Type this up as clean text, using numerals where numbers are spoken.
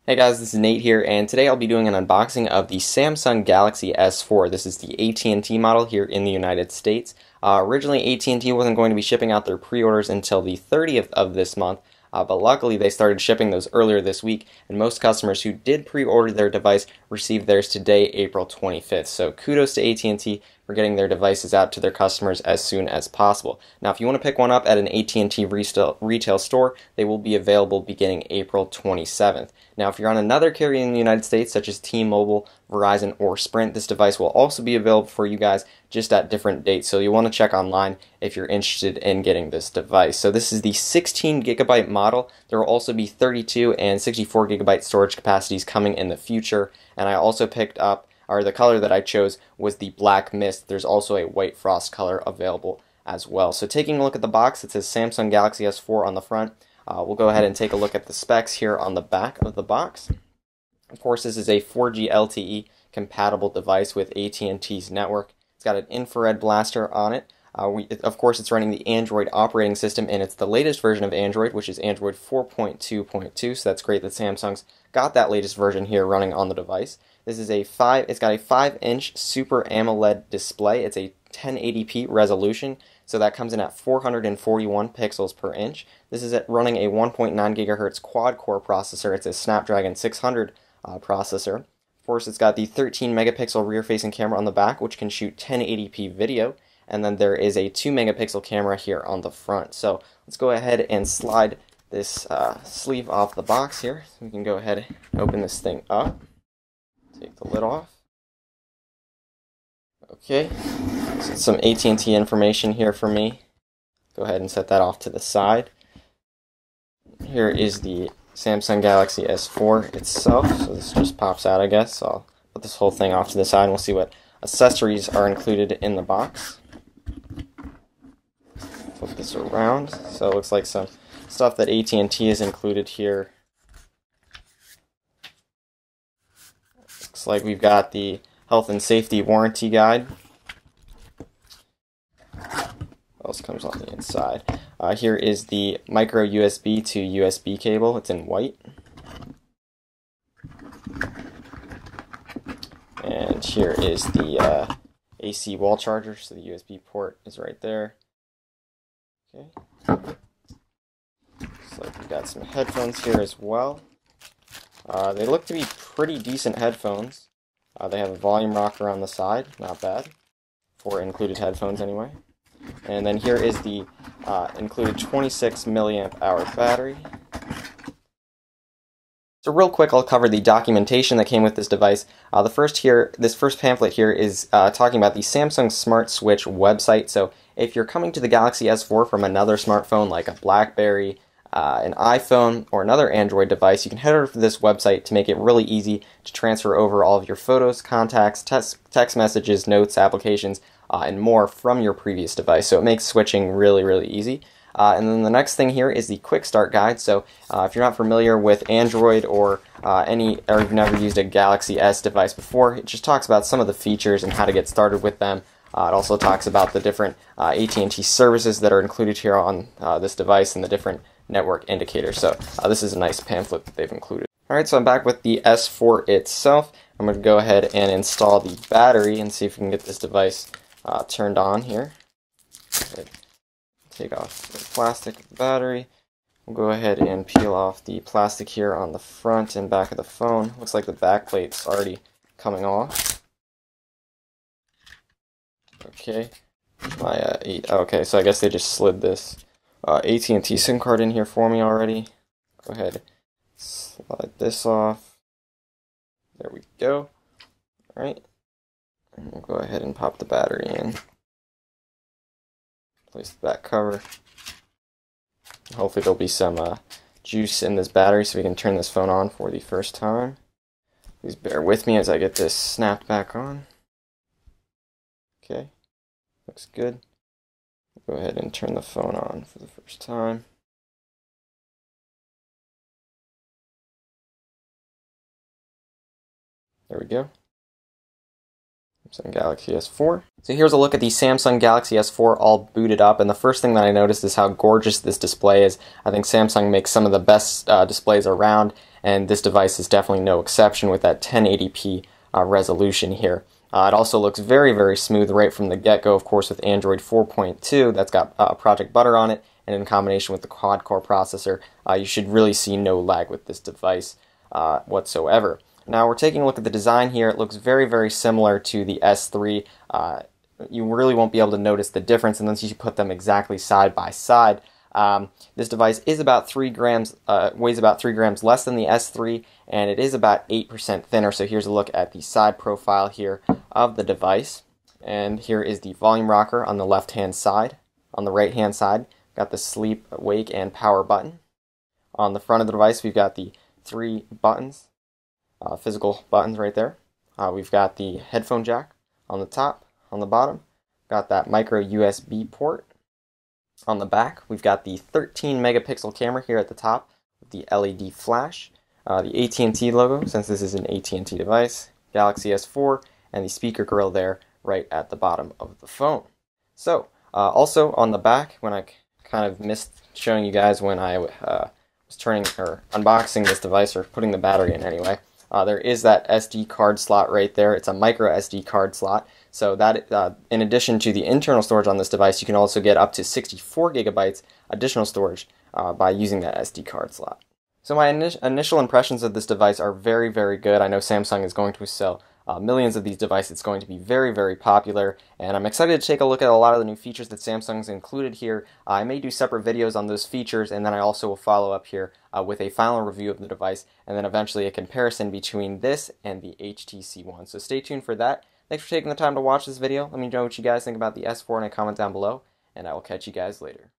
Hey guys, this is Nate here, and today I'll be doing an unboxing of the Samsung Galaxy S4. This is the AT&T model here in the United States. Originally, AT&T wasn't going to be shipping out their pre-orders until the 30th of this month, but luckily they started shipping those earlier this week, and most customers who did pre-order their device received theirs today, April 25th. So kudos to AT&T for getting their devices out to their customers as soon as possible. Now, if you want to pick one up at an AT&T retail store, they will be available beginning April 27th. Now, if you're on another carrier in the United States, such as T-Mobile, Verizon, or Sprint, this device will also be available for you guys just at different dates. So you'll want to check online if you're interested in getting this device. So this is the 16 gigabyte model. There will also be 32 and 64 gigabyte storage capacities coming in the future. And I also picked up, or the color that I chose was the black mist. There's also a white frost color available as well. So taking a look at the box, it says Samsung Galaxy S4 on the front. We'll go ahead and take a look at the specs here on the back of the box. Of course, this is a 4G LTE compatible device with AT&T's network. It's got an infrared blaster on it. Of course, it's running the Android operating system, and it's the latest version of Android, which is Android 4.2.2. So that's great that Samsung's got that latest version here running on the device. This is it's got a 5-inch Super AMOLED display. It's a 1080p resolution, so that comes in at 441 pixels per inch. This is running a 1.9 gigahertz quad-core processor. It's a Snapdragon 600 processor. Of course, it's got the 13 megapixel rear-facing camera on the back, which can shoot 1080p video, and then there is a 2 megapixel camera here on the front. So let's go ahead and slide this sleeve off the box here. So we can go ahead and open this thing up. Take the lid off. Okay, so some AT&T information here for me. Go ahead and set that off to the side. Here is the Samsung Galaxy S4 itself. So this just pops out, I guess. So I'll put this whole thing off to the side and we'll see what accessories are included in the box. Flip this around. So it looks like some stuff that AT&T has included here. Looks like we've got the health and safety warranty guide. What else comes on the inside? Here is the micro USB to USB cable. It's in white. And here is the AC wall charger, so the USB port is right there. Okay. Looks like we've got some headphones here as well. They look to be pretty decent headphones. They have a volume rocker on the side, not bad, for included headphones anyway. And then here is the included 26 milliamp hour battery. So real quick, I'll cover the documentation that came with this device. This first pamphlet here is talking about the Samsung Smart Switch website. So if you're coming to the Galaxy S4 from another smartphone like a BlackBerry, an iPhone, or another Android device, you can head over to this website to make it really easy to transfer over all of your photos, contacts, text messages, notes, applications, and more from your previous device. So it makes switching really, really easy. And then the next thing here is the quick start guide. So if you're not familiar with Android or you've never used a Galaxy S device before, it just talks about some of the features and how to get started with them. It also talks about the different AT&T services that are included here on this device and the different network indicators. So this is a nice pamphlet that they've included. Alright, so I'm back with the S4 itself. I'm going to go ahead and install the battery and see if we can get this device turned on here. Take off the plastic of the battery. We'll go ahead and peel off the plastic here on the front and back of the phone. Looks like the back plate's already coming off. Okay. Okay, so I guess they just slid this AT&T SIM card in here for me already. Go ahead, slide this off. There we go. Alright. And we'll go ahead and pop the battery in. Place the back cover. Hopefully there'll be some juice in this battery so we can turn this phone on for the first time. Please bear with me as I get this snapped back on. Okay, looks good. Go ahead and turn the phone on for the first time. There we go. Samsung Galaxy S4. So here's a look at the Samsung Galaxy S4 all booted up, and the first thing that I noticed is how gorgeous this display is. I think Samsung makes some of the best displays around, and this device is definitely no exception with that 1080p resolution here. It also looks very, very smooth right from the get-go, of course, with Android 4.2 that's got Project Butter on it, and in combination with the quad-core processor, you should really see no lag with this device whatsoever. Now we're taking a look at the design here. It looks very, very similar to the S3. You really won't be able to notice the difference unless you put them exactly side by side. This device is about 3 grams, weighs about 3 grams less than the S3, and it is about 8% thinner. So here's a look at the side profile here of the device. And here is the volume rocker on the left-hand side. On the right-hand side, got the sleep, wake, and power button. On the front of the device, we've got the 3 buttons, physical buttons right there. We've got the headphone jack on the top, on the bottom. Got that micro USB port. On the back, we've got the 13 megapixel camera here at the top with the LED flash, the AT&T logo, since this is an AT&T device, Galaxy S4, and the speaker grill there right at the bottom of the phone. So, also on the back, when I kind of missed showing you guys when I was unboxing this device, or putting the battery in anyway, there is that SD card slot right there. It's a micro SD card slot. So that, in addition to the internal storage on this device, you can also get up to 64 gigabytes additional storage by using that SD card slot. So my initial impressions of this device are very, very good. I know Samsung is going to sell millions of these devices. It's going to be very, very popular, and I'm excited to take a look at a lot of the new features that Samsung's included here. I may do separate videos on those features, and then I also will follow up here with a final review of the device, and then eventually a comparison between this and the HTC One. So stay tuned for that. Thanks for taking the time to watch this video. Let me know what you guys think about the S4 in a comment down below, and I will catch you guys later.